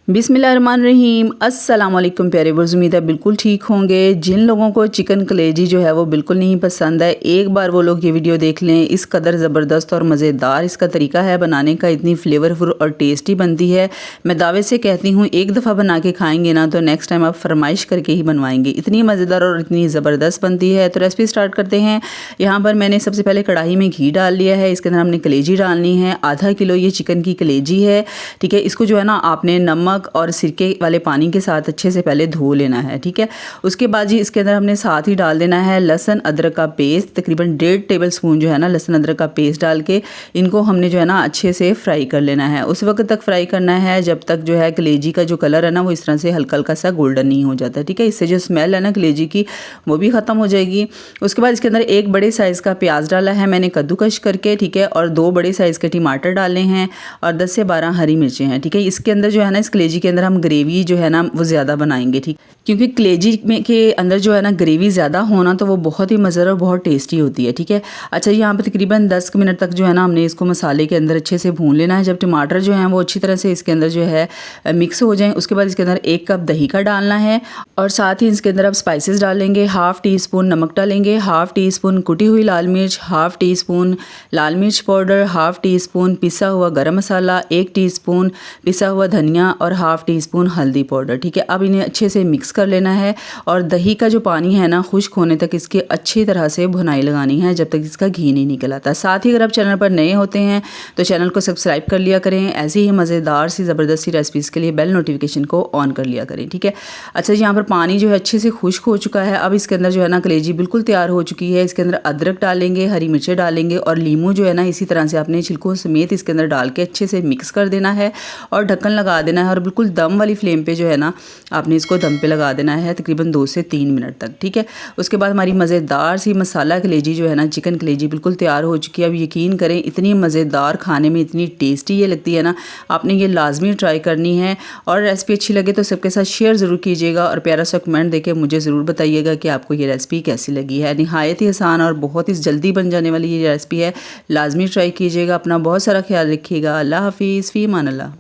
बिस्मिल्लाहिर्रहमानिर्रहीम। अस्सलाम वालेकुम प्यारे व्यूअर्स, उम्मीद है बिल्कुल ठीक होंगे। जिन लोगों को चिकन कलेजी जो है वो बिल्कुल नहीं पसंद है, एक बार वो लोग ये वीडियो देख लें। इस कदर ज़बरदस्त और मज़ेदार इसका तरीका है बनाने का, इतनी फ्लेवरफुल और टेस्टी बनती है। मैं दावे से कहती हूँ एक दफ़ा बना के खाएंगे ना तो नेक्स्ट टाइम आप फरमाइश करके ही बनवाएंगे, इतनी मज़ेदार और इतनी ज़बरदस्त बनती है। तो रेसिपी स्टार्ट करते हैं। यहाँ पर मैंने सबसे पहले कढ़ाई में घी डाल लिया है, इसके अंदर हमने कलेजी डालनी है। आधा किलो ये चिकन की कलेजी है, ठीक है। इसको जो है ना आपने नमक और सिरके वाले पानी के साथ अच्छे से पहले धो लेना है, ठीक है। उसके बाद जी इसके अंदर हमने साथ ही डाल देना है लहसुन अदरक का पेस्ट, तकरीबन 1.5 टेबलस्पून जो है ना लहसुन अदरक का पेस्ट डाल के इनको हमने जो है ना अच्छे से फ्राई कर लेना है। उस वक्त तक फ्राई करना है जब तक जो है कलेजी का जो कलर है ना वो इस तरह से हल्का हल्का सा गोल्डन नहीं हो जाता, ठीक है। इससे जो स्मेल है ना कलेजी की वो भी ख़त्म हो जाएगी। उसके बाद इसके अंदर एक बड़े साइज़ का प्याज डाला है मैंने कद्दूकश करके, ठीक है। और 2 बड़े साइज़ के टमाटर डाले हैं और 10 से 12 हरी मिर्चें हैं, ठीक है। इसके अंदर जो है ना इस कलेजी के अंदर हम ग्रेवी जो है ना वो ज़्यादा बनाएंगे, ठीक, क्योंकि कलेजी में के अंदर जो है ना ग्रेवी ज़्यादा होना तो वो बहुत ही मज़ेदार और बहुत टेस्टी होती है, ठीक है। अच्छा, यहाँ पे तकरीबन 10 मिनट तक जो है ना हमने इसको मसाले के अंदर अच्छे से भून लेना है। जब टमाटर जो हैं वो अच्छी तरह से इसके अंदर जो है मिक्स हो जाएं, उसके बाद इसके अंदर 1 कप दही का डालना है और साथ ही इसके अंदर अब स्पाइसेस डालेंगे। 1/2 टीस्पून नमक डालेंगे, 1/2 टीस्पून कुटी हुई लाल मिर्च, 1/2 टीस्पून लाल मिर्च पाउडर, 1/2 टीस्पून पिसा हुआ गरम मसाला, 1 टीस्पून पिसा हुआ धनिया और 1/2 टीस्पून हल्दी पाउडर, ठीक है। अब इन्हें अच्छे से मिक्स कर लेना है और दही का जो पानी है ना खुश्क होने तक इसकी अच्छी तरह से भुनाई लगानी है जब तक इसका घी नहीं निकल आता। साथ ही अगर आप चैनल पर नए होते हैं तो चैनल को सब्सक्राइब कर लिया करें, ऐसी ही मज़ेदार सी ज़बरदस्ती रेसिपीज़ के लिए बेल नोटिफिकेशन को ऑन कर लिया करें, ठीक है। अच्छा, यहाँ पर पानी जो है अच्छे से खुश्क हो चुका है। अब इसके अंदर जो है ना कलेजी बिल्कुल तैयार हो चुकी है। इसके अंदर अदरक डालेंगे, हरी मिर्चें डालेंगे और लीमू जो है ना इसी तरह से अपने छिलकों समेत इसके अंदर डाल के अच्छे से मिक्स कर देना है और ढक्कन लगा देना है और बिल्कुल दम वाली फ्लेम पे जो है ना आपने इसको दम पे लगा देना है तकरीबन 2 से 3 मिनट तक, ठीक है। उसके बाद हमारी मज़ेदार सी मसाला कलेजी जो है ना चिकन कलेजी बिल्कुल तैयार हो चुकी है। अब यकीन करें इतनी मज़ेदार, खाने में इतनी टेस्टी ये लगती है ना, आपने ये लाजमी ट्राई करनी है। और रेसिपी अच्छी लगे तो सबके साथ शेयर ज़रूर कीजिएगा और प्यारा सा कमेंट देके मुझे ज़रूर बताइएगा कि आपको ये रेसिपी कैसी लगी है। निहायत ही आसान और बहुत ही जल्दी बन जाने वाली ये रेसिपी है, लाजमी ट्राई कीजिएगा। अपना बहुत सारा ख्याल रखिएगा। अल्लाह हाफिज़, फ़ी अमान अल्लाह।